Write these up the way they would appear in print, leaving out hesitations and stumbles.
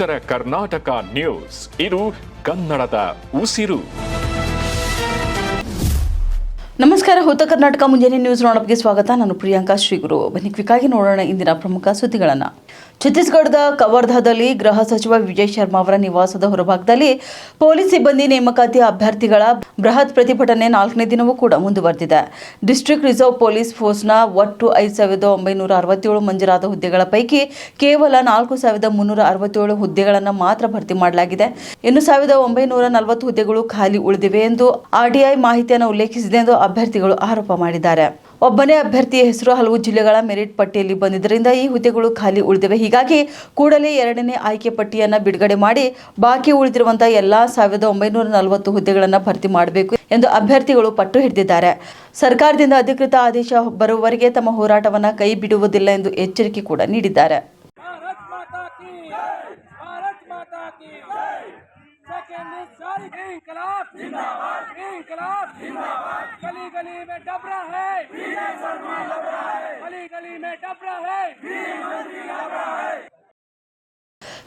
ಉತ್ತರ ಕರ್ನಾಟಕ ನ್ಯೂಸ್, ಇದು ಕನ್ನಡದ ಉಸಿರು. ನಮಸ್ಕಾರ. ಉತ್ತರ ಕರ್ನಾಟಕ ಮುಂಜಾನೆ ನ್ಯೂಸ್ ರೌಂಡಪ್ಗೆ ಸ್ವಾಗತ. ನಾನು ಪ್ರಿಯಾಂಕಾ ಶ್ರೀಗುರು. ಬನ್ನಿ ಕ್ವಿಕ್ಕಾಗಿ ನೋಡೋಣ ಇಂದಿನ ಪ್ರಮುಖ ಸುದ್ದಿಗಳನ್ನು. ಛತ್ತೀಸ್ಗಢದ ಕವರ್ಧಾದಲ್ಲಿ ಗೃಹ ಸಚಿವ ವಿಜಯ್ ಶರ್ಮಾ ಅವರ ನಿವಾಸದ ಹೊರಭಾಗದಲ್ಲಿ ಪೊಲೀಸ್ ಸಿಬ್ಬಂದಿ ನೇಮಕಾತಿ ಅಭ್ಯರ್ಥಿಗಳ ಬೃಹತ್ ಪ್ರತಿಭಟನೆ 4ನೇ ದಿನವೂ ಕೂಡ ಮುಂದುವರೆದಿದೆ. ಡಿಸ್ಟ್ರಿಕ್ಟ್ ರಿಸರ್ವ್ ಪೊಲೀಸ್ ಫೋರ್ಸ್ನ ಒಟ್ಟು 5,967 ಮಂಜೂರಾದ ಹುದ್ದೆಗಳ ಪೈಕಿ ಕೇವಲ 4,367 ಹುದ್ದೆಗಳನ್ನು ಮಾತ್ರ ಭರ್ತಿ ಮಾಡಲಾಗಿದೆ. ಇನ್ನು 1,940 ಹುದ್ದೆಗಳು ಖಾಲಿ ಉಳಿದಿವೆ ಎಂದು ಆರ್ಟಿಐ ಮಾಹಿತಿಯನ್ನು ಉಲ್ಲೇಖಿಸಿದೆ ಎಂದು ಅಭ್ಯರ್ಥಿಗಳು ಆರೋಪ ಮಾಡಿದ್ದಾರೆ. ಒಬ್ಬನೇ ಅಭ್ಯರ್ಥಿಯ ಹೆಸರು ಹಲವು ಜಿಲ್ಲೆಗಳ ಮೆರಿಟ್ ಪಟ್ಟಿಯಲ್ಲಿ ಬಂದಿದ್ದರಿಂದ ಈ ಹುದ್ದೆಗಳು ಖಾಲಿ ಉಳಿದಿವೆ. ಹೀಗಾಗಿ ಕೂಡಲೇ 2ನೇ ಆಯ್ಕೆ ಪಟ್ಟಿಯನ್ನು ಬಿಡುಗಡೆ ಮಾಡಿ ಬಾಕಿ ಉಳಿದಿರುವಂತಹ ಎಲ್ಲಾ 1,940 ಹುದ್ದೆಗಳನ್ನು ಭರ್ತಿ ಮಾಡಬೇಕು ಎಂದು ಅಭ್ಯರ್ಥಿಗಳು ಪಟ್ಟು ಹಿಡಿದಿದ್ದಾರೆ. ಸರ್ಕಾರದಿಂದ ಅಧಿಕೃತ ಆದೇಶ ಬರುವವರೆಗೆ ತಮ್ಮ ಹೋರಾಟವನ್ನು ಕೈ ಬಿಡುವುದಿಲ್ಲ ಎಂದು ಎಚ್ಚರಿಕೆ ಕೂಡ ನೀಡಿದ್ದಾರೆ. गली गली में डबरा है, गली गली में डबरा है.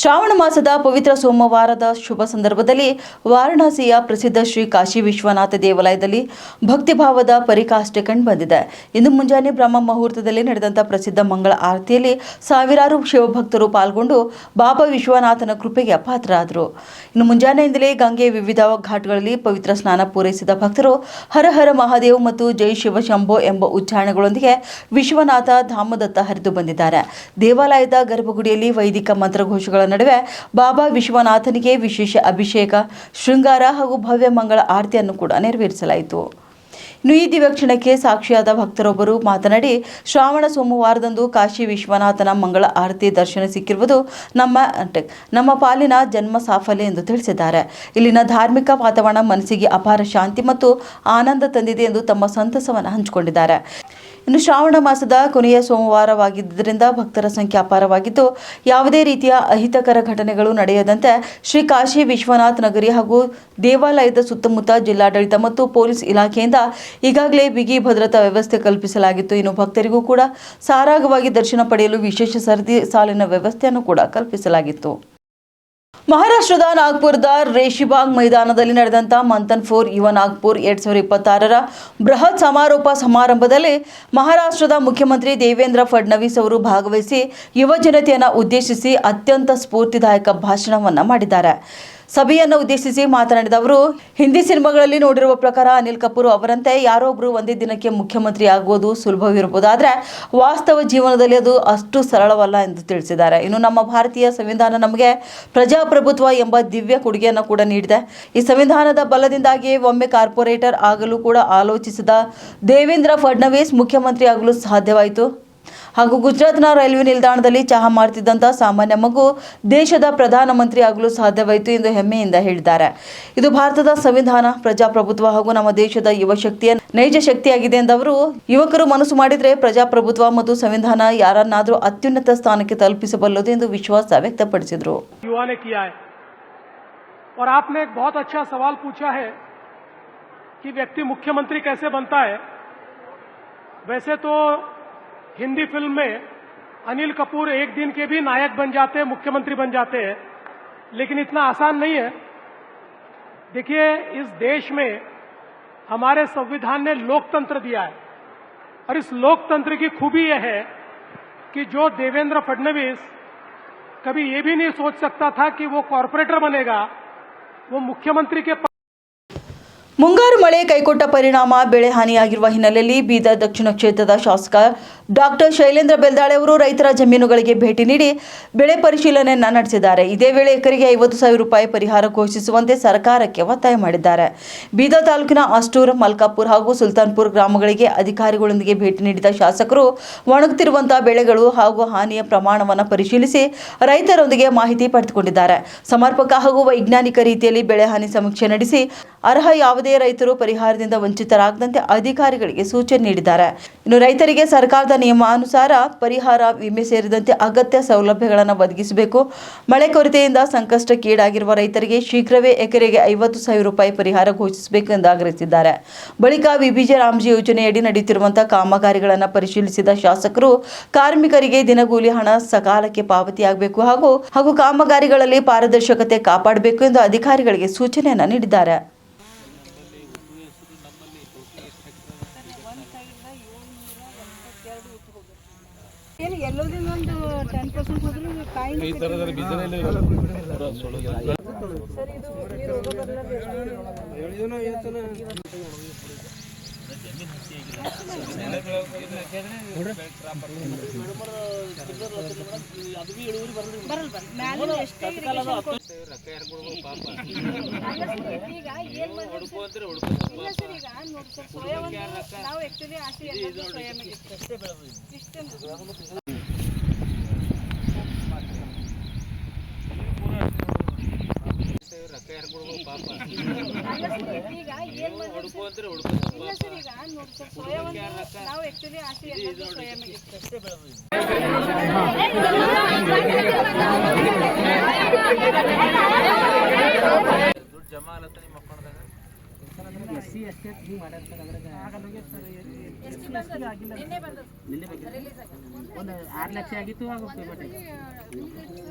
ಶ್ರಾವಣ ಮಾಸದ ಪವಿತ್ರ ಸೋಮವಾರದ ಶುಭ ಸಂದರ್ಭದಲ್ಲಿ ವಾರಣಾಸಿಯ ಪ್ರಸಿದ್ಧ ಶ್ರೀ ಕಾಶಿ ವಿಶ್ವನಾಥ ದೇವಾಲಯದಲ್ಲಿ ಭಕ್ತಿಭಾವದ ಪರಿಕಾಷ್ಠೆ ಕಂಡುಬಂದಿದೆ. ಇಂದು ಮುಂಜಾನೆ ಬ್ರಹ್ಮ ಮುಹೂರ್ತದಲ್ಲಿ ನಡೆದಂಥ ಪ್ರಸಿದ್ಧ ಮಂಗಳ ಆರತಿಯಲ್ಲಿ ಸಾವಿರಾರು ಶಿವಭಕ್ತರು ಪಾಲ್ಗೊಂಡು ಬಾಬಾ ವಿಶ್ವನಾಥನ ಕೃಪೆಗೆ ಪಾತ್ರರಾದರು. ಇನ್ನು ಮುಂಜಾನೆಯಿಂದಲೇ ಗಂಗೆ ವಿವಿಧ ಘಾಟ್ಗಳಲ್ಲಿ ಪವಿತ್ರ ಸ್ನಾನ ಪೂರೈಸಿದ ಭಕ್ತರು ಹರ ಹರ ಮಹಾದೇವ್ ಮತ್ತು ಜೈ ಶಿವ ಶಂಭೋ ಎಂಬ ಉಚ್ಚಾರಣೆಗಳೊಂದಿಗೆ ವಿಶ್ವನಾಥ ಧಾಮದತ್ತ ಹರಿದು ಬಂದಿದ್ದಾರೆ. ದೇವಾಲಯದ ಗರ್ಭಗುಡಿಯಲ್ಲಿ ವೈದಿಕ ಮಂತ್ರಘೋಷಗಳ ನಡುವೆ ಬಾಬಾ ವಿಶ್ವನಾಥನಿಗೆ ವಿಶೇಷ ಅಭಿಷೇಕ, ಶೃಂಗಾರ ಹಾಗೂ ಭವ್ಯ ಮಂಗಳ ಆರತಿಯನ್ನು ಕೂಡ ನೆರವೇರಿಸಲಾಯಿತು. ಇನ್ನು ಈ ದಿವ್ಯಕ್ಷಣಕ್ಕೆ ಸಾಕ್ಷಿಯಾದ ಭಕ್ತರೊಬ್ಬರು ಮಾತನಾಡಿ, ಶ್ರಾವಣ ಸೋಮವಾರದಂದು ಕಾಶಿ ವಿಶ್ವನಾಥನ ಮಂಗಳ ಆರತಿ ದರ್ಶನ ಸಿಕ್ಕಿರುವುದು ನಮ್ಮ ಪಾಲಿನ ಜನ್ಮ ಸಾಫಲ್ಯ ಎಂದು ತಿಳಿಸಿದ್ದಾರೆ. ಇಲ್ಲಿನ ಧಾರ್ಮಿಕ ವಾತಾವರಣ ಮನಸ್ಸಿಗೆ ಅಪಾರ ಶಾಂತಿ ಮತ್ತು ಆನಂದ ತಂದಿದೆ ಎಂದು ತಮ್ಮ ಸಂತಸವನ್ನು ಹಂಚಿಕೊಂಡಿದ್ದಾರೆ. ಇನ್ನು ಶ್ರಾವಣ ಮಾಸದ ಕೊನೆಯ ಸೋಮವಾರವಾಗಿದ್ದರಿಂದ ಭಕ್ತರ ಸಂಖ್ಯೆ ಅಪಾರವಾಗಿದ್ದು, ಯಾವುದೇ ರೀತಿಯ ಅಹಿತಕರ ಘಟನೆಗಳು ನಡೆಯದಂತೆ ಶ್ರೀ ಕಾಶಿ ವಿಶ್ವನಾಥ ನಗರಿ ಹಾಗೂ ದೇವಾಲಯದ ಸುತ್ತಮುತ್ತ ಜಿಲ್ಲಾಡಳಿತ ಮತ್ತು ಪೊಲೀಸ್ ಇಲಾಖೆಯಿಂದ ಈಗಾಗಲೇ ಬಿಗಿ ಭದ್ರತಾ ವ್ಯವಸ್ಥೆ ಕಲ್ಪಿಸಲಾಗಿತ್ತು. ಇನ್ನು ಭಕ್ತರಿಗೂ ಕೂಡ ಸಾರಾಗವಾಗಿ ದರ್ಶನ ಪಡೆಯಲು ವಿಶೇಷ ಸರದಿ ಸಾಲಿನ ವ್ಯವಸ್ಥೆಯನ್ನು ಕೂಡ ಕಲ್ಪಿಸಲಾಗಿತ್ತು. ಮಹಾರಾಷ್ಟ್ರದ ನಾಗ್ಪುರದ ರೇಶಿಬಾಗ್ ಮೈದಾನದಲ್ಲಿ ನಡೆದಂಥ ಮಂಥನ್ ಫಾರ್ ಯುವ ನಾಗ್ಪುರ್ 2026ರ ಬೃಹತ್ ಸಮಾರೋಪ ಸಮಾರಂಭದಲ್ಲಿ ಮಹಾರಾಷ್ಟ್ರದ ಮುಖ್ಯಮಂತ್ರಿ ದೇವೇಂದ್ರ ಫಡ್ನವೀಸ್ ಅವರು ಭಾಗವಹಿಸಿ ಯುವ ಜನತೆಯನ್ನು ಉದ್ದೇಶಿಸಿ ಅತ್ಯಂತ ಸ್ಫೂರ್ತಿದಾಯಕ ಭಾಷಣವನ್ನು ಮಾಡಿದ್ದಾರೆ. ಸಭೆಯನ್ನು ಉದ್ದೇಶಿಸಿ ಮಾತನಾಡಿದ ಅವರು, ಹಿಂದಿ ಸಿನಿಮಾಗಳಲ್ಲಿ ನೋಡಿರುವ ಪ್ರಕಾರ ಅನಿಲ್ ಕಪೂರ್ ಅವರಂತೆ ಯಾರೊಬ್ಬರು ಒಂದೇ ದಿನಕ್ಕೆ ಮುಖ್ಯಮಂತ್ರಿ ಆಗುವುದು ಸುಲಭವಿರಬಹುದು, ಆದರೆ ವಾಸ್ತವ ಜೀವನದಲ್ಲಿ ಅದು ಅಷ್ಟು ಸರಳವಲ್ಲ ಎಂದು ತಿಳಿಸಿದ್ದಾರೆ. ಇನ್ನು ನಮ್ಮ ಭಾರತೀಯ ಸಂವಿಧಾನ ನಮಗೆ ಪ್ರಜಾಪ್ರಭುತ್ವ ಎಂಬ ದಿವ್ಯ ಕೊಡುಗೆಯನ್ನು ಕೂಡ ನೀಡಿದೆ. ಈ ಸಂವಿಧಾನದ ಬಲದಿಂದಾಗಿ ಒಮ್ಮೆ ಕಾರ್ಪೊರೇಟರ್ ಆಗಲು ಕೂಡ ಆಲೋಚಿಸಿದ ದೇವೇಂದ್ರ ಫಡ್ನವೀಸ್ ಮುಖ್ಯಮಂತ್ರಿ ಆಗಲು ಸಾಧ್ಯವಾಯಿತು. ಹಾಗೂ ಗುಜರಾತ್ನ ರೈಲ್ವೆ ನಿಲ್ದಾಣದಲ್ಲಿ ಚಹಾ ಮಾಡ್ತಿದ್ದಂಥ ಸಾಮಾನ್ಯ ಮಗು ದೇಶದ ಪ್ರಧಾನಮಂತ್ರಿ ಆಗಲು ಸಾಧ್ಯವಾಯಿತು ಎಂದು ಹೆಮ್ಮೆಯಿಂದ ಹೇಳಿದ್ದಾರೆ. ಇದು ಭಾರತದ ಸಂವಿಧಾನ, ಪ್ರಜಾಪ್ರಭುತ್ವ ಹಾಗೂ ನಮ್ಮ ದೇಶದ ಯುವ ಶಕ್ತಿಯ ನೈಜ ಶಕ್ತಿಯಾಗಿದೆ ಎಂದವರು, ಯುವಕರು ಮನಸ್ಸು ಮಾಡಿದರೆ ಪ್ರಜಾಪ್ರಭುತ್ವ ಮತ್ತು ಸಂವಿಧಾನ ಯಾರನ್ನಾದರೂ ಅತ್ಯುನ್ನತ ಸ್ಥಾನಕ್ಕೆ ತಲುಪಿಸಬಲ್ಲದು ಎಂದು ವಿಶ್ವಾಸ ವ್ಯಕ್ತಪಡಿಸಿದರು. और आपने एक बहुत अच्छा सवाल पूछा है कि व्यक्ति मुख्यमंत्री कैसे बनता है. वैसे तो हिंदी फिल्म में अनिल कपूर एक दिन के भी नायक बन जाते हैं, मुख्यमंत्री बन जाते हैं, लेकिन इतना आसान नहीं है. देखिए, इस देश में हमारे संविधान ने लोकतंत्र दिया है और इस लोकतंत्र की खूबी यह है कि जो देवेंद्र फडणवीस कभी ये भी नहीं सोच सकता था कि वो कॉर्पोरेटर बनेगा, वो मुख्यमंत्री के ಮುಂಗಾರು ಮಳೆ ಕೈಕೊಟ್ಟ ಪರಿಣಾಮ ಬೆಳೆ ಹಾನಿಯಾಗಿರುವ ಹಿನ್ನೆಲೆಯಲ್ಲಿ ಬೀದರ್ ದಕ್ಷಿಣ ಕ್ಷೇತ್ರದ ಶಾಸಕ ಡಾಕ್ಟರ್ ಶೈಲೇಂದ್ರ ಬೆಲ್ದಾಳೆ ಅವರು ರೈತರ ಜಮೀನುಗಳಿಗೆ ಭೇಟಿ ನೀಡಿ ಬೆಳೆ ಪರಿಶೀಲನೆಯನ್ನು ನಡೆಸಿದ್ದಾರೆ. ಇದೇ ವೇಳೆ ಎಕರೆಗೆ 50,000 ರೂಪಾಯಿ ಪರಿಹಾರ ಘೋಷಿಸುವಂತೆ ಸರ್ಕಾರಕ್ಕೆ ಒತ್ತಾಯ ಮಾಡಿದ್ದಾರೆ. ಬೀದರ್ ತಾಲೂಕಿನ ಅಷ್ಟೂರ್, ಮಲ್ಕಾಪುರ್ ಹಾಗೂ ಸುಲ್ತಾನ್ಪುರ್ ಗ್ರಾಮಗಳಿಗೆ ಅಧಿಕಾರಿಗಳೊಂದಿಗೆ ಭೇಟಿ ನೀಡಿದ ಶಾಸಕರು ಒಣಗುತ್ತಿರುವಂತಹ ಬೆಳೆಗಳು ಹಾಗೂ ಹಾನಿಯ ಪ್ರಮಾಣವನ್ನು ಪರಿಶೀಲಿಸಿ ರೈತರೊಂದಿಗೆ ಮಾಹಿತಿ ಪಡೆದುಕೊಂಡಿದ್ದಾರೆ. ಸಮರ್ಪಕ ಹಾಗೂ ವೈಜ್ಞಾನಿಕ ರೀತಿಯಲ್ಲಿ ಬೆಳೆ ಹಾನಿ ಸಮೀಕ್ಷೆ ನಡೆಸಿ ಅರ್ಹ ಯಾವುದೇ ರೈತರು ಪರಿಹಾರದಿಂದ ವಂಚಿತರಾಗದಂತೆ ಅಧಿಕಾರಿಗಳಿಗೆ ಸೂಚನೆ ನೀಡಿದ್ದಾರೆ. ಇನ್ನು ರೈತರಿಗೆ ಸರ್ಕಾರದ ನಿಯಮಾನುಸಾರ ಪರಿಹಾರ ವಿಮೆ ಸೇರಿದಂತೆ ಅಗತ್ಯ ಸೌಲಭ್ಯಗಳನ್ನು ಒದಗಿಸಬೇಕು. ಮಳೆ ಕೊರತೆಯಿಂದ ಸಂಕಷ್ಟಕ್ಕೀಡಾಗಿರುವ ರೈತರಿಗೆ ಶೀಘ್ರವೇ ಎಕರೆಗೆ 50,000 ರೂಪಾಯಿ ಪರಿಹಾರ ಘೋಷಿಸಬೇಕು ಎಂದು ಆಗ್ರಹಿಸಿದ್ದಾರೆ. ಬಳಿಕ ವಿಬಿಜಿ ರಾಮ್ಜಿ ಯೋಜನೆಯಡಿ ನಡೆಯುತ್ತಿರುವಂತಹ ಕಾಮಗಾರಿಗಳನ್ನು ಪರಿಶೀಲಿಸಿದ ಶಾಸಕರು ಕಾರ್ಮಿಕರಿಗೆ ದಿನಗೂಲಿ ಹಣ ಸಕಾಲಕ್ಕೆ ಪಾವತಿಯಾಗಬೇಕು ಹಾಗೂ ಕಾಮಗಾರಿಗಳಲ್ಲಿ ಪಾರದರ್ಶಕತೆ ಕಾಪಾಡಬೇಕು ಎಂದು ಅಧಿಕಾರಿಗಳಿಗೆ ಸೂಚನೆಯನ್ನು ನೀಡಿದ್ದಾರೆ. ಎಲ್ಲೋದ್ರಿಂದ ಒಂದು 10% ಹೋದ್ರೆ ಕಾಯಿ ಸರ್ ಇದು ನೀರು ನಾವು ಆಕ್ಚುಲಿ ಆಸೆ ಈಗ ಏನ್ ಮಾಡ್ತೀವಿ ಇಲ್ಲ ಸರ್ ಈಗ ನೋಡಿ ಸರ್ ನಾವು ಆಕ್ಚುಲಿ ಆಸೆ ದುಡ್ಡು ಜಮಾ ಆಲತ್ತ ನಿಮ್ಮ ಮಕ್ಕಳದಾಗ ಎಸ್ಸಿ ಅಷ್ಟೇ ಹಿಂಗೆ ಮಾಡ್ಯಾರ ಸರ್ ಅದ್ರಾಗ ನಿನ್ನೆ ಒಂದು 6 ಲಕ್ಷ ಆಗಿತ್ತು ಆಗ ಪೇಮೆಂಟ್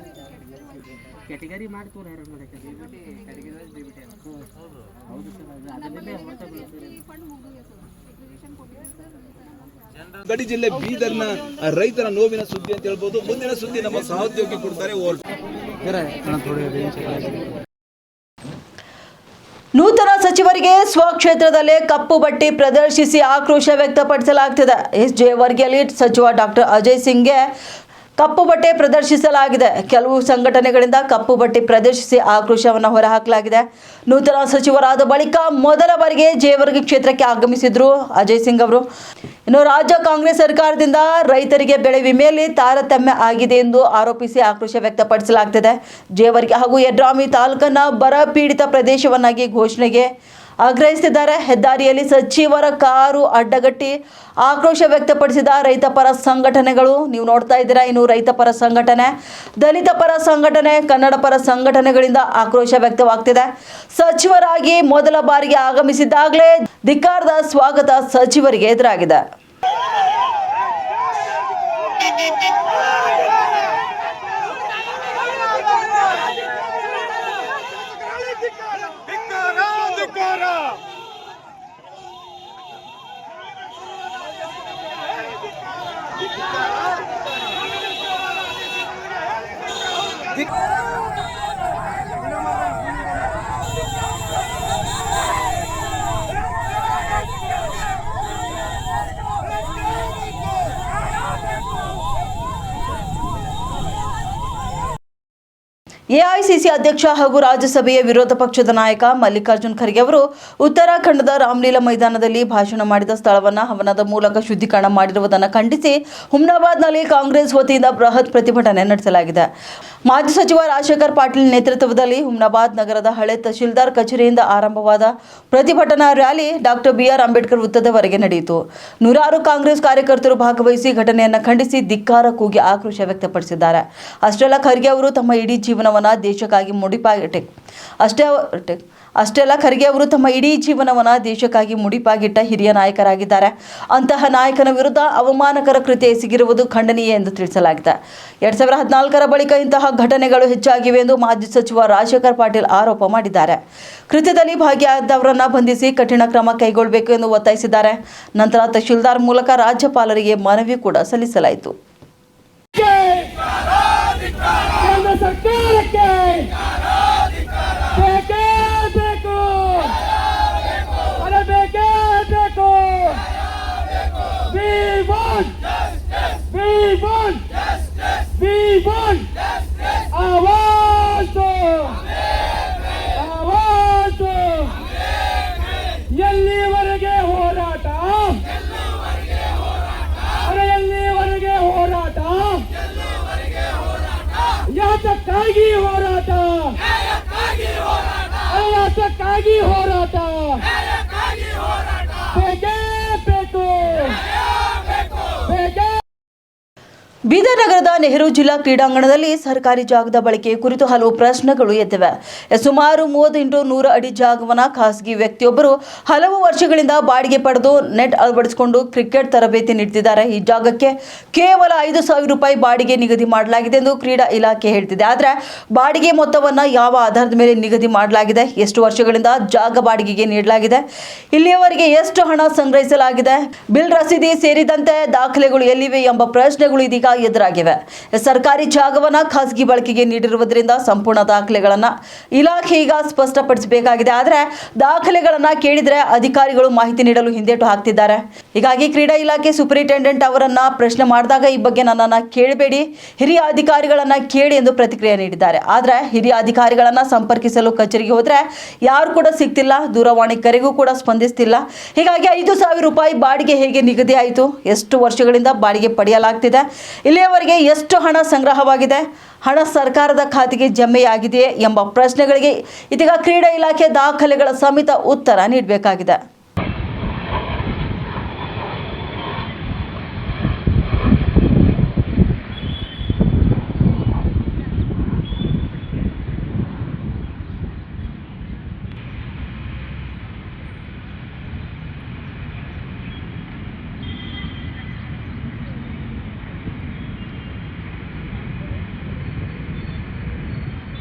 ಕ್ಯಾಟಗರಿ ಮಾಡಿ ತೋರ ಹೈರಾಣ ಮಾಡಕ್ಕೆ ಹೌದು ಸರ್ ಅದನ್ನೇ ಹೊರತ ಗಡಿ ಜಿಲ್ಲೆ ಬೀದರ್ನ ರೈತರ ನೋವಿನ ಸುದ್ದಿ ಅಂತ ಹೇಳ್ಬೋದು. ಮುಂದಿನ ಸುದ್ದಿ ನಮ್ಮ ಸಹೋದ್ಯೋಗಿ ಕೊಡ್ತಾರೆ. ನೂತನ ಸಚಿವರಿಗೆ ಸ್ವಕ್ಷೇತ್ರದಲ್ಲೇ ಕಪ್ಪು ಬಟ್ಟೆ ಪ್ರದರ್ಶಿಸಿ ಆಕ್ರೋಶ ವ್ಯಕ್ತಪಡಿಸಲಾಗುತ್ತಿದೆ. ಎಸ್ಜೆ ವರ್ಗದಲ್ಲಿ ಸಚಿವ ಡಾಕ್ಟರ್ ಅಜಯ್ ಸಿಂಗ್ಗೆ ಕಪ್ಪು ಬಟ್ಟೆ ಪ್ರದರ್ಶಿಸಲಾಗಿದೆ. ಕೆಲವು ಸಂಘಟನೆಗಳಿಂದ ಕಪ್ಪು ಬಟ್ಟೆ ಪ್ರದರ್ಶಿಸಿ ಆಕ್ರೋಶವನ್ನು ಹೊರಹಾಕಲಾಗಿದೆ. ನೂತನ ಸಚಿವರಾದ ಬಳಿಕ ಮೊದಲ ಬಾರಿಗೆ ಜೇವರ್ಗಿ ಕ್ಷೇತ್ರಕ್ಕೆ ಆಗಮಿಸಿದ್ರು ಅಜಯ್ ಸಿಂಗ್ ಅವರು. ಇನ್ನು ರಾಜ್ಯ ಕಾಂಗ್ರೆಸ್ ಸರ್ಕಾರದಿಂದ ರೈತರಿಗೆ ಬೆಳೆ ವಿಮೆಯಲ್ಲಿ ತಾರತಮ್ಯ ಆಗಿದೆ ಎಂದು ಆರೋಪಿಸಿ ಆಕ್ರೋಶ ವ್ಯಕ್ತಪಡಿಸಲಾಗುತ್ತಿದೆ. ಜೇವರ್ಗಿ ಹಾಗೂ ಯಡ್ರಾಮಿ ತಾಲೂಕನ್ನ ಬರ ಪೀಡಿತ ಪ್ರದೇಶವನ್ನಾಗಿ ಘೋಷಣೆಗೆ ಆಗ್ರಹಿಸುತ್ತಿದ್ದಾರೆ. ಹೆದ್ದಾರಿಯಲ್ಲಿ ಸಚಿವರ ಕಾರು ಅಡ್ಡಗಟ್ಟಿ ಆಕ್ರೋಶ ವ್ಯಕ್ತಪಡಿಸಿದ ರೈತ ಪರ ಸಂಘಟನೆಗಳು ನೀವು ನೋಡ್ತಾ ಇದ್ದೀರಾ. ಇನ್ನು ರೈತ ಪರ ಸಂಘಟನೆ, ದಲಿತ ಪರ ಸಂಘಟನೆ, ಕನ್ನಡ ಪರ ಸಂಘಟನೆಗಳಿಂದ ಆಕ್ರೋಶ ವ್ಯಕ್ತವಾಗ್ತಿದೆ. ಸಚಿವರಾಗಿ ಮೊದಲ ಬಾರಿಗೆ ಆಗಮಿಸಿದ್ದಾಗಲೇ ಧಿಕ್ಕಾರದ ಸ್ವಾಗತ ಸಚಿವರಿಗೆ ಎದುರಾಗಿದೆ. ಎಐಸಿಸಿ ಅಧ್ಯಕ್ಷ ಹಾಗೂ ರಾಜ್ಯಸಭೆಯ ವಿರೋಧ ಪಕ್ಷದ ನಾಯಕ ಮಲ್ಲಿಕಾರ್ಜುನ್ ಖರ್ಗೆ ಅವರು ಉತ್ತರಾಖಂಡದ ರಾಮಲೀಲಾ ಮೈದಾನದಲ್ಲಿ ಭಾಷಣ ಮಾಡಿದ ಸ್ಥಳವನ್ನು ಹವನದ ಮೂಲಕ ಶುದ್ಧೀಕರಣ ಮಾಡಿರುವುದನ್ನು ಖಂಡಿಸಿ ಹುಮ್ನಾಬಾದ್ನಲ್ಲಿ ಕಾಂಗ್ರೆಸ್ ವತಿಯಿಂದ ಬೃಹತ್ ಪ್ರತಿಭಟನೆ ನಡೆಸಲಾಗಿದೆ. ಮಾಜಿ ಸಚಿವ ರಾಜಶೇಖರ್ ಪಾಟೀಲ್ ನೇತೃತ್ವದಲ್ಲಿ ಹುಮ್ನಾಬಾದ್ ನಗರದ ಹಳೆ ತಹಶೀಲ್ದಾರ್ ಕಚೇರಿಯಿಂದ ಆರಂಭವಾದ ಪ್ರತಿಭಟನಾ ರ್ಯಾಲಿ ಡಾಕ್ಟರ್ ಬಿಆರ್ ಅಂಬೇಡ್ಕರ್ ವೃತ್ತದವರೆಗೆ ನಡೆಯಿತು. ನೂರಾರು ಕಾಂಗ್ರೆಸ್ ಕಾರ್ಯಕರ್ತರು ಭಾಗವಹಿಸಿ ಘಟನೆಯನ್ನು ಖಂಡಿಸಿ ಧಿಕ್ಕಾರ ಕೂಗಿ ಆಕ್ರೋಶ ವ್ಯಕ್ತಪಡಿಸಿದ್ದಾರೆ. ಅಷ್ಟೆಲ್ಲ ಖರ್ಗೆ ಅವರು ತಮ್ಮ ಇಡೀ ಜೀವನವನ್ನು ದೇಶಕ್ಕಾಗಿ ಮುಡಿಪಾಗಿಟ್ಟ ಹಿರಿಯ ನಾಯಕರಾಗಿದ್ದಾರೆ. ಅಂತಹ ನಾಯಕನ ವಿರುದ್ಧ ಅವಮಾನಕರ ಕೃತ್ಯ ಎಸಗಿರುವುದು ಖಂಡನೀಯ ಎಂದು ತಿಳಿಸಲಾಗಿದೆ. 2014ರ ಬಳಿಕ ಇಂತಹ ಘಟನೆಗಳು ಹೆಚ್ಚಾಗಿವೆ ಎಂದು ಮಾಜಿ ಸಚಿವ ರಾಜಶೇಖರ್ ಪಾಟೀಲ್ ಆರೋಪ ಮಾಡಿದ್ದಾರೆ. ಕೃತ್ಯದಲ್ಲಿ ಭಾಗಿಯಾದವರನ್ನ ಬಂಧಿಸಿ ಕಠಿಣ ಕ್ರಮ ಕೈಗೊಳ್ಳಬೇಕು ಎಂದು ಒತ್ತಾಯಿಸಿದ್ದಾರೆ. ನಂತರ ತಹಶೀಲ್ದಾರ್ ಮೂಲಕ ರಾಜ್ಯಪಾಲರಿಗೆ ಮನವಿ ಕೂಡ ಸಲ್ಲಿಸಲಾಯಿತು. ಎಲ್ಲಿವರೆಗೆ ಹೋರಾಟ, ಎಲ್ಲಿವರೆಗೆ ಹೋರಾಟ, ಯಾತಕ್ಕಾಗಿ ಹೋರಾಟ, ಯಾತಕ್ಕಾಗಿ ಹೋರಾಟ, ಬೇಕೇ ಬೇಕು, ಬೇಕೇ ಬೀದರ್ ನಗರದ ನೆಹರು ಜಿಲ್ಲಾ ಕ್ರೀಡಾಂಗಣದಲ್ಲಿ ಸರ್ಕಾರಿ ಜಾಗದ ಬಳಕೆ ಕುರಿತು ಹಲವು ಪ್ರಶ್ನೆಗಳು ಎದ್ದಿವೆ. ಸುಮಾರು 30x100 ಅಡಿ ಜಾಗವನ್ನು ಖಾಸಗಿ ವ್ಯಕ್ತಿಯೊಬ್ಬರು ಹಲವು ವರ್ಷಗಳಿಂದ ಬಾಡಿಗೆ ಪಡೆದು ನೆಟ್ ಅಳವಡಿಸಿಕೊಂಡು ಕ್ರಿಕೆಟ್ ತರಬೇತಿ ನೀಡುತ್ತಿದ್ದಾರೆ. ಈ ಜಾಗಕ್ಕೆ ಕೇವಲ 5,000 ರೂಪಾಯಿ ಬಾಡಿಗೆ ನಿಗದಿ ಮಾಡಲಾಗಿದೆ ಎಂದು ಕ್ರೀಡಾ ಇಲಾಖೆ ಹೇಳ್ತಿದೆ. ಆದರೆ ಬಾಡಿಗೆ ಮೊತ್ತವನ್ನು ಯಾವ ಆಧಾರದ ಮೇಲೆ ನಿಗದಿ ಮಾಡಲಾಗಿದೆ, ಎಷ್ಟು ವರ್ಷಗಳಿಂದ ಜಾಗ ಬಾಡಿಗೆಗೆ ನೀಡಲಾಗಿದೆ, ಇಲ್ಲಿಯವರೆಗೆ ಎಷ್ಟು ಹಣ ಸಂಗ್ರಹಿಸಲಾಗಿದೆ, ಬಿಲ್ ರಸೀದಿ ಸೇರಿದಂತೆ ದಾಖಲೆಗಳು ಎಲ್ಲಿವೆ ಎಂಬ ಪ್ರಶ್ನೆಗಳು ಇದೀಗ ಎದುರಾಗಿವೆ. ಸರ್ಕಾರಿ ಜಾಗವನ್ನ ಖಾಸಗಿ ಬಳಕೆಗೆ ನೀಡಿರುವುದರಿಂದ ಸಂಪೂರ್ಣ ದಾಖಲೆಗಳನ್ನ ಇಲಾಖೆ ಈಗ ಸ್ಪಷ್ಟಪಡಿಸಬೇಕಾಗಿದೆ. ಆದರೆ ದಾಖಲೆಗಳನ್ನ ಕೇಳಿದ್ರೆ ಅಧಿಕಾರಿಗಳು ಮಾಹಿತಿ ನೀಡಲು ಹಿಂದೇಟು ಹಾಕ್ತಿದ್ದಾರೆ. ಹೀಗಾಗಿ ಕ್ರೀಡಾ ಇಲಾಖೆ ಸೂಪರಿಂಟೆಂಡೆಂಟ್ ಅವರನ್ನ ಪ್ರಶ್ನೆ ಮಾಡಿದಾಗ ಈ ಬಗ್ಗೆ ನನ್ನನ್ನು ಕೇಳಬೇಡಿ, ಹಿರಿಯ ಅಧಿಕಾರಿಗಳನ್ನ ಕೇಳಿ ಎಂದು ಪ್ರತಿಕ್ರಿಯೆ ನೀಡಿದ್ದಾರೆ. ಆದರೆ ಹಿರಿಯ ಅಧಿಕಾರಿಗಳನ್ನ ಸಂಪರ್ಕಿಸಲು ಕಚೇರಿಗೆ ಹೋದ್ರೆ ಯಾರು ಕೂಡ ಸಿಗ್ತಿಲ್ಲ, ದೂರವಾಣಿ ಕರೆಗೂ ಕೂಡ ಸ್ಪಂದಿಸ್ತಿಲ್ಲ. ಹೀಗಾಗಿ 5,000 ರೂಪಾಯಿ ಬಾಡಿಗೆ ಹೇಗೆ ನಿಗದಿ ಆಯಿತು, ಎಷ್ಟು ವರ್ಷಗಳಿಂದ ಬಾಡಿಗೆ ಪಡೆಯಲಾಗ್ತಿದೆ, ಇಲ್ಲಿಯವರೆಗೆ ಎಷ್ಟು ಹಣ ಸಂಗ್ರಹವಾಗಿದೆ, ಹಣ ಸರ್ಕಾರದ ಖಾತೆಗೆ ಜಮೆಯಾಗಿದೆಯೇ ಎಂಬ ಪ್ರಶ್ನೆಗಳಿಗೆ ಇದೀಗ ಕ್ರೀಡಾ ಇಲಾಖೆ ದಾಖಲೆಗಳ ಸಮೇತ ಉತ್ತರ ನೀಡಬೇಕಾಗಿದೆ.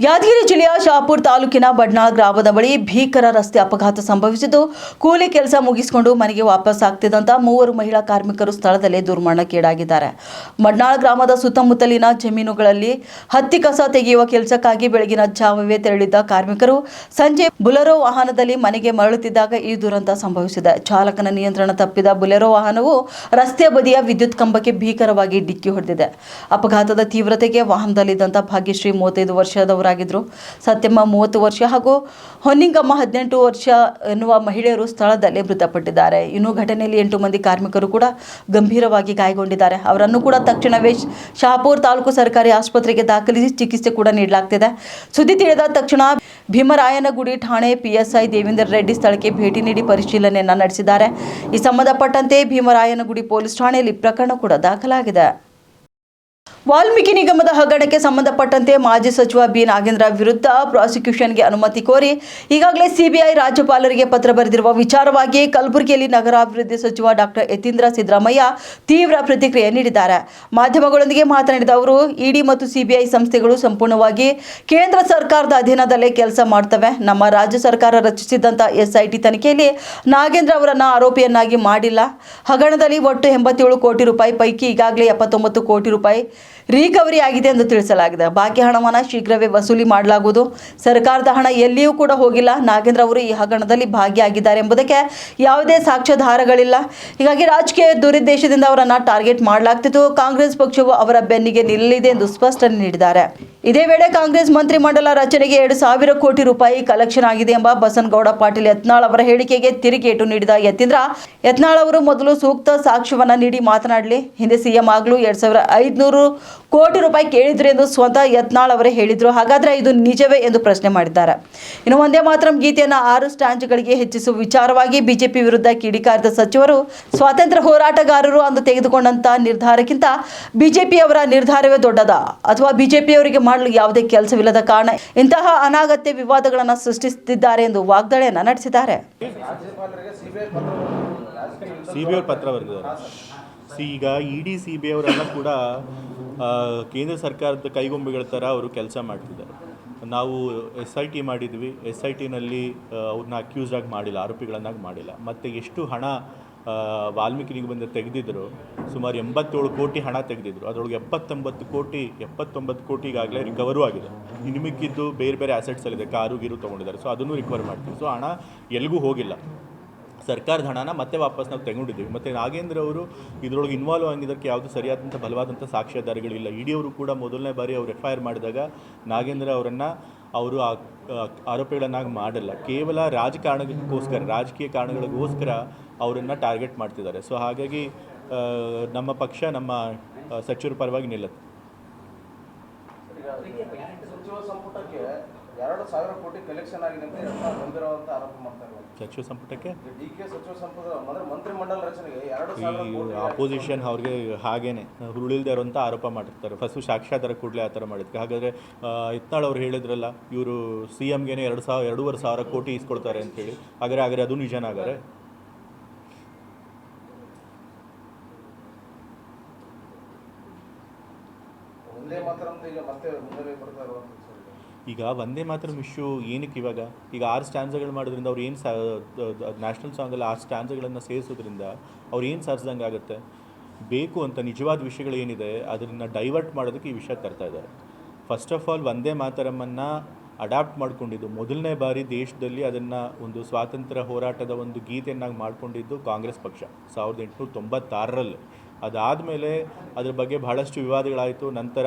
ಯಾದಗಿರಿ ಜಿಲ್ಲೆಯ ಶಹಾಪುರ ತಾಲೂಕಿನ ಬಡ್ನಾಳ ಗ್ರಾಮದ ಬಳಿ ಭೀಕರ ರಸ್ತೆ ಅಪಘಾತ ಸಂಭವಿಸಿದ್ದು, ಕೂಲಿ ಕೆಲಸ ಮುಗಿಸಿಕೊಂಡು ಮನೆಗೆ ವಾಪಸ್ ಆಗ್ತಿದ್ದಂತ 3 ಮಹಿಳಾ ಕಾರ್ಮಿಕರು ಸ್ಥಳದಲ್ಲೇ ದುರ್ಮರಣಕ್ಕೀಡಾಗಿದ್ದಾರೆ. ಬಡ್ನಾಳ ಗ್ರಾಮದ ಸುತ್ತಮುತ್ತಲಿನ ಜಮೀನುಗಳಲ್ಲಿ ಹತ್ತಿ ಕಸ ತೆಗೆಯುವ ಕೆಲಸಕ್ಕಾಗಿ ಬೆಳಗಿನ ಜಾವವೇ ತೆರಳಿದ್ದ ಕಾರ್ಮಿಕರು ಸಂಜೆ ಬುಲೆರೋ ವಾಹನದಲ್ಲಿ ಮನೆಗೆ ಮರಳುತ್ತಿದ್ದಾಗ ಈ ದುರಂತ ಸಂಭವಿಸಿದೆ. ಚಾಲಕನ ನಿಯಂತ್ರಣ ತಪ್ಪಿದ ಬುಲೆರೋ ವಾಹನವು ರಸ್ತೆ ಬದಿಯ ವಿದ್ಯುತ್ ಕಂಬಕ್ಕೆ ಭೀಕರವಾಗಿ ಡಿಕ್ಕಿ ಹೊಡೆದಿದೆ. ಅಪಘಾತದ ತೀವ್ರತೆಗೆ ವಾಹನದಲ್ಲಿದ್ದಂಥ ಭಾಗ್ಯಶ್ರೀ 35 ವರ್ಷದವರಾಗಿದ್ದರು, ಸತ್ಯಮ್ಮ 30 ವರ್ಷ ಹಾಗೂ ಹೊನ್ನಿಂಗಮ್ಮ 18 ವರ್ಷ ಎನ್ನುವ ಮಹಿಳೆಯರು ಸ್ಥಳದಲ್ಲೇ ಮೃತಪಟ್ಟಿದ್ದಾರೆ. ಇನ್ನು ಘಟನೆಯಲ್ಲಿ 8 ಮಂದಿ ಕಾರ್ಮಿಕರು ಕೂಡ ಗಂಭೀರವಾಗಿ ಗಾಯಗೊಂಡಿದ್ದಾರೆ. ಅವರನ್ನು ಕೂಡ ತಕ್ಷಣವೇ ಶಹಾಪುರ ತಾಲೂಕು ಸರ್ಕಾರಿ ಆಸ್ಪತ್ರೆಗೆ ದಾಖಲಿಸಿ ಚಿಕಿತ್ಸೆ ಕೂಡ ನೀಡಲಾಗ್ತಿದೆ. ಸುದ್ದಿ ತಿಳಿದ ತಕ್ಷಣ ಭೀಮರಾಯನಗುಡಿ ಠಾಣೆ PSI ದೇವೇಂದ್ರ ರೆಡ್ಡಿ ಸ್ಥಳಕ್ಕೆ ಭೇಟಿ ನೀಡಿ ಪರಿಶೀಲನೆಯನ್ನ ನಡೆಸಿದ್ದಾರೆ. ಈ ಸಂಬಂಧಪಟ್ಟಂತೆ ಭೀಮರಾಯನಗುಡಿ ಪೊಲೀಸ್ ಠಾಣೆಯಲ್ಲಿ ಪ್ರಕರಣ ಕೂಡ ದಾಖಲಾಗಿದೆ. ವಾಲ್ಮೀಕಿ ನಿಗಮದ ಹಗರಣಕ್ಕೆ ಸಂಬಂಧಪಟ್ಟಂತೆ ಮಾಜಿ ಸಚಿವ ಬಿ ನಾಗೇಂದ್ರ ವಿರುದ್ಧ ಪ್ರಾಸಿಕ್ಯೂಷನ್ಗೆ ಅನುಮತಿ ಕೋರಿ ಈಗಾಗಲೇ ಸಿಬಿಐ ರಾಜ್ಯಪಾಲರಿಗೆ ಪತ್ರ ಬರೆದಿರುವ ವಿಚಾರವಾಗಿ ಕಲಬುರಗಿಯಲ್ಲಿ ನಗರಾಭಿವೃದ್ಧಿ ಸಚಿವ ಡಾಕ್ಟರ್ ಯತೀಂದ್ರ ಸಿದ್ದರಾಮಯ್ಯ ತೀವ್ರ ಪ್ರತಿಕ್ರಿಯೆ ನೀಡಿದ್ದಾರೆ. ಮಾಧ್ಯಮಗಳೊಂದಿಗೆ ಮಾತನಾಡಿದ ಅವರು, ಇಡಿ ಮತ್ತು ಸಿಬಿಐ ಸಂಸ್ಥೆಗಳು ಸಂಪೂರ್ಣವಾಗಿ ಕೇಂದ್ರ ಸರ್ಕಾರದ ಅಧೀನದಲ್ಲೇ ಕೆಲಸ ಮಾಡ್ತವೆ. ನಮ್ಮ ರಾಜ್ಯ ಸರ್ಕಾರ ರಚಿಸಿದಂಥ SIT ತನಿಖೆಯಲ್ಲಿ ನಾಗೇಂದ್ರ ಅವರನ್ನು ಆರೋಪಿಯನ್ನಾಗಿ ಮಾಡಿಲ್ಲ. ಹಗರಣದಲ್ಲಿ ಒಟ್ಟು 87 ಕೋಟಿ ರೂಪಾಯಿ ಪೈಕಿ ಈಗಾಗಲೇ 79 ಕೋಟಿ ರೂಪಾಯಿ ರಿಕವರಿ ಆಗಿದೆ ಎಂದು ತಿಳಿಸಲಾಗಿದೆ. ಬಾಕಿ ಹಣವನ್ನು ಶೀಘ್ರವೇ ವಸೂಲಿ ಮಾಡಲಾಗುವುದು. ಸರ್ಕಾರದ ಹಣ ಎಲ್ಲಿಯೂ ಕೂಡ ಹೋಗಿಲ್ಲ. ನಾಗೇಂದ್ರ ಅವರು ಈ ಹಗರಣದಲ್ಲಿ ಭಾಗಿಯಾಗಿದ್ದಾರೆ ಎಂಬುದಕ್ಕೆ ಯಾವುದೇ ಸಾಕ್ಷ್ಯಾಧಾರಗಳಿಲ್ಲ. ಹೀಗಾಗಿ ರಾಜಕೀಯ ದುರುದ್ದೇಶದಿಂದ ಅವರನ್ನು ಟಾರ್ಗೆಟ್ ಮಾಡಲಾಗ್ತಿತ್ತು. ಕಾಂಗ್ರೆಸ್ ಪಕ್ಷವು ಅವರ ಬೆನ್ನಿಗೆ ನಿಲ್ಲಲಿದೆ ಎಂದು ಸ್ಪಷ್ಟನೆ ನೀಡಿದ್ದಾರೆ. ಇದೇ ವೇಳೆ ಕಾಂಗ್ರೆಸ್ ಮಂತ್ರಿಮಂಡಲ ರಚನೆಗೆ 2,000 ಕೋಟಿ ರೂಪಾಯಿ ಕಲೆಕ್ಷನ್ ಆಗಿದೆ ಎಂಬ ಬಸನಗೌಡ ಪಾಟೀಲ್ ಯತ್ನಾಳ್ ಅವರ ಹೇಳಿಕೆಗೆ ತಿರುಗೇಟು ನೀಡಿದ ಯತ್ನಾಳ್ ಅವರು ಮೊದಲು ಸೂಕ್ತ ಸಾಕ್ಷ್ಯವನ್ನ ನೀಡಿ ಮಾತನಾಡಲಿ. ಹಿಂದೆ CM ಆಗಲು 2,500 ಕೋಟಿ ರೂಪಾಯಿ ಕೇಳಿದ್ರು ಎಂದು ಸ್ವತಃ ಯತ್ನಾಳ್ ಅವರೇ ಹೇಳಿದ್ರು. ಹಾಗಾದ್ರೆ ಇದು ನಿಜವೇ ಎಂದು ಪ್ರಶ್ನೆ ಮಾಡಿದ್ದಾರೆ. ಇನ್ನು ಒಂದೇ ಮಾತರಂ ಗೀತೆಯನ್ನು 6 ಸ್ಟ್ಯಾಂಡ್ಗಳಿಗೆ ಹೆಚ್ಚಿಸುವ ವಿಚಾರವಾಗಿ ಬಿಜೆಪಿ ವಿರುದ್ಧ ಕಿಡಿಕಾರಿದ ಸಚಿವರು, ಸ್ವಾತಂತ್ರ್ಯ ಹೋರಾಟಗಾರರು ಅಂದು ತೆಗೆದುಕೊಂಡಂತ ನಿರ್ಧಾರಕ್ಕಿಂತ ಬಿಜೆಪಿಯವರ ನಿರ್ಧಾರವೇ ದೊಡ್ಡದಾ ಅಥವಾ ಬಿಜೆಪಿಯವರಿಗೆ ಮಾಡಲು ಯಾವುದೇ ಕೆಲಸವಿಲ್ಲದ ಕಾರಣ ಇಂತಹ ಅನಾಗತ್ಯ ವಿವಾದಗಳನ್ನು ಸೃಷ್ಟಿಸುತ್ತಿದ್ದಾರೆ ಎಂದು ವಾಗ್ದಾಳಿಯನ್ನು ನಡೆಸಿದ್ದಾರೆ. ಸಿಬಿಐ ಪತ್ರ ಬರೆದಿದ್ದಾರೆ. ಈಗ ಇಡಿ CBI ಅವರೆಲ್ಲ ಕೂಡ ಕೇಂದ್ರ ಸರ್ಕಾರದ ಕೈಗೊಂಬೆಗಳ ಥರ ಅವರು ಕೆಲಸ ಮಾಡ್ತಿದ್ದಾರೆ. ನಾವು SIT ಮಾಡಿದ್ವಿ. SITನಲ್ಲಿ ಅವ್ರನ್ನ ಅಕ್ಯೂಸ್ಡಾಗಿ ಮಾಡಿಲ್ಲ, ಆರೋಪಿಗಳನ್ನಾಗಿ ಮಾಡಿಲ್ಲ. ಮತ್ತು ಎಷ್ಟು ಹಣ ವಾಲ್ಮೀಕಿ ನಿಗಮದಿಂದ ತೆಗೆದಿದ್ರು, ಸುಮಾರು 87 ಕೋಟಿ ಹಣ ತೆಗೆದಿದ್ರು. ಅದರೊಳಗೆ 79 ಕೋಟಿ ಈಗಾಗಲೇ ರಿಕವರು ಆಗಿದೆ. ಇನ್ನು ಮಿಕ್ಕಿದ್ದು ಬೇರೆ ಬೇರೆ ಆಸೆಟ್ಸಲ್ಲಿದೆ, ಕಾರು ಗೀರು ತೊಗೊಂಡಿದ್ದಾರೆ. ಸೊ ಅದನ್ನು ರಿಕವರ್ ಮಾಡ್ತೀವಿ. ಸೊ ಹಣ ಎಲ್ಲಿಗೂ ಹೋಗಿಲ್ಲ. ಸರ್ಕಾರದ ಹಣನ ಮತ್ತೆ ವಾಪಸ್ ನಾವು ತಗೊಂಡಿದ್ದೀವಿ. ಮತ್ತು ನಾಗೇಂದ್ರ ಅವರು ಇದರೊಳಗೆ ಇನ್ವಾಲ್ವ್ ಆಗಿದ್ದಕ್ಕೆ ಯಾವುದು ಸರಿಯಾದಂಥ ಬಲವಾದಂಥ ಸಾಕ್ಷ್ಯಾಧಾರಗಳಿಲ್ಲ. ಇ ಡಿ ಅವರು ಕೂಡ ಮೊದಲನೇ ಬಾರಿ ಅವರು FIR ಮಾಡಿದಾಗ ನಾಗೇಂದ್ರ ಅವರನ್ನು ಅವರು ಆರೋಪಿಗಳನ್ನಾಗಿ ಮಾಡಲ್ಲ, ಕೇವಲ ರಾಜಕಾರಣಕ್ಕೋಸ್ಕರ, ರಾಜಕೀಯ ಕಾರಣಗಳಿಗೋಸ್ಕರ ಅವರನ್ನು ಟಾರ್ಗೆಟ್ ಮಾಡ್ತಿದ್ದಾರೆ. ಸೊ ಹಾಗಾಗಿ ನಮ್ಮ ಪಕ್ಷ ನಮ್ಮ ಸಚಿವರ ಪರವಾಗಿ ನಿಲ್ಲುತ್ತೆ. ಸಚಿವ ಸಂಪುಟಕ್ಕೆ 2,000 ಕೋಟಿ ಕಲೆಕ್ಷನ್ ಆಗಿದೆ ಅಂತ ಬಂದಿರುವಂತ ಆರೋಪ ಮಾಡ್ತಾರೆ. ಸಚಿವ ಸಂಪುಟಕ್ಕೆ DK ಸಚಿವ ಸಂಪುಟ ಮಂತ್ರಿಮಂಡಲ ರಚನೆಗೆ 2,000 ಕೋಟಿ ಅಪೋಸಿಷನ್ ಅವ್ರಿಗೆ ಹಾಗೇನೆ ಹುರುಳಿಲ್ದೇ ಇರುವಂಥ ಆರೋಪ ಮಾಡಿರ್ತಾರೆ. ಫಸ್ಟು ಸಾಕ್ಷ್ಯಾಧಾರ ಕೂಡಲೇ ಆ ಥರ ಮಾಡಿದ್ಕೆ. ಹಾಗಾದರೆ ಯತ್ನಾಳ್ ಅವ್ರು ಹೇಳಿದ್ರಲ್ಲ, ಇವರು CMಗೆ 2,500 ಕೋಟಿ ಇಸ್ಕೊಳ್ತಾರೆ ಅಂತೇಳಿ. ಹಾಗಾದರೆ ಅದು ನಿಜನಾಗಾರೆ? ಒಂದೇ ಮಾತ್ರ ಅಂತ ಈಗ ಮತ್ತೆ ಮುಂದೆ ಬರ್ತಾ ಇರುವಂತ ಈಗ ವಂದೇ ಮಾತರಂ ಇಶ್ಯೂ ಏನಕ್ಕೆ ಇವಾಗ? ಈಗ 6 ಸ್ಟ್ಯಾನ್ಸ್ಗಳು ಮಾಡೋದ್ರಿಂದ ಅವ್ರು ಏನು ನ್ಯಾಷನಲ್ ಸಾಂಗಲ್ಲಿ 6 ಸ್ಟ್ಯಾನ್ಸ್ಗಳನ್ನು ಸೇರಿಸೋದ್ರಿಂದ ಅವ್ರು ಏನು ಸಾಧಿಸ್ದಂಗೆ ಆಗುತ್ತೆ? ಬೇಕು ಅಂತ ನಿಜವಾದ ವಿಷಯಗಳು ಏನಿದೆ ಅದನ್ನು ಡೈವರ್ಟ್ ಮಾಡೋದಕ್ಕೆ ಈ ವಿಷಯ ತರ್ತಾ ಇದ್ದಾರೆ. First of all Vande ಮಾತರಮನ್ನು adapt ಮಾಡ್ಕೊಂಡಿದ್ದು ಮೊದಲನೇ ಬಾರಿ ದೇಶದಲ್ಲಿ, ಅದನ್ನು ಒಂದು ಸ್ವಾತಂತ್ರ್ಯ ಹೋರಾಟದ ಒಂದು ಗೀತೆಯನ್ನಾಗಿ ಮಾಡಿಕೊಂಡಿದ್ದು ಕಾಂಗ್ರೆಸ್ ಪಕ್ಷ 1896ರಲ್ಲಿ. ಅದಾದಮೇಲೆ ಅದ್ರ ಬಗ್ಗೆ ಬಹಳಷ್ಟು ವಿವಾದಗಳಾಯಿತು. ನಂತರ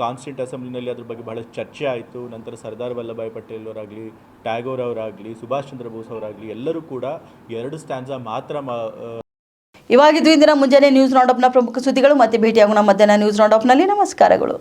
ಕಾನ್ಸ್ಟಿಟ್ಯೂಂಟ್ ಅಸೆಂಬ್ಲಿನಲ್ಲಿ ಅದ್ರ ಬಗ್ಗೆ ಬಹಳಷ್ಟು ಚರ್ಚೆ ಆಯಿತು. ನಂತರ ಸರ್ದಾರ್ ವಲ್ಲಭಾಯ್ ಪಟೇಲ್ ಅವರಾಗಲಿ, ಟ್ಯಾಗೋರ್ ಅವರಾಗಲಿ, ಸುಭಾಷ್ ಚಂದ್ರ ಬೋಸ್ ಅವರಾಗಲಿ ಎಲ್ಲರೂ ಕೂಡ 2 ಸ್ಟ್ಯಾನ್ಸಾ ಮಾತ್ರ ಇವಾಗಿದ್ದು ಇಂದಿನ ಮುಂಜಾನೆ ನ್ಯೂಸ್ ರೌಂಡಪ್ನ ಪ್ರಮುಖ ಸುದ್ದಿಗಳು. ಮತ್ತೆ ಭೇಟಿಯಾಗೋಣ ಮಧ್ಯಾಹ್ನ ನ್ಯೂಸ್ ರೌಂಡಪ್ನಲ್ಲಿ. ನಮಸ್ಕಾರಗಳು.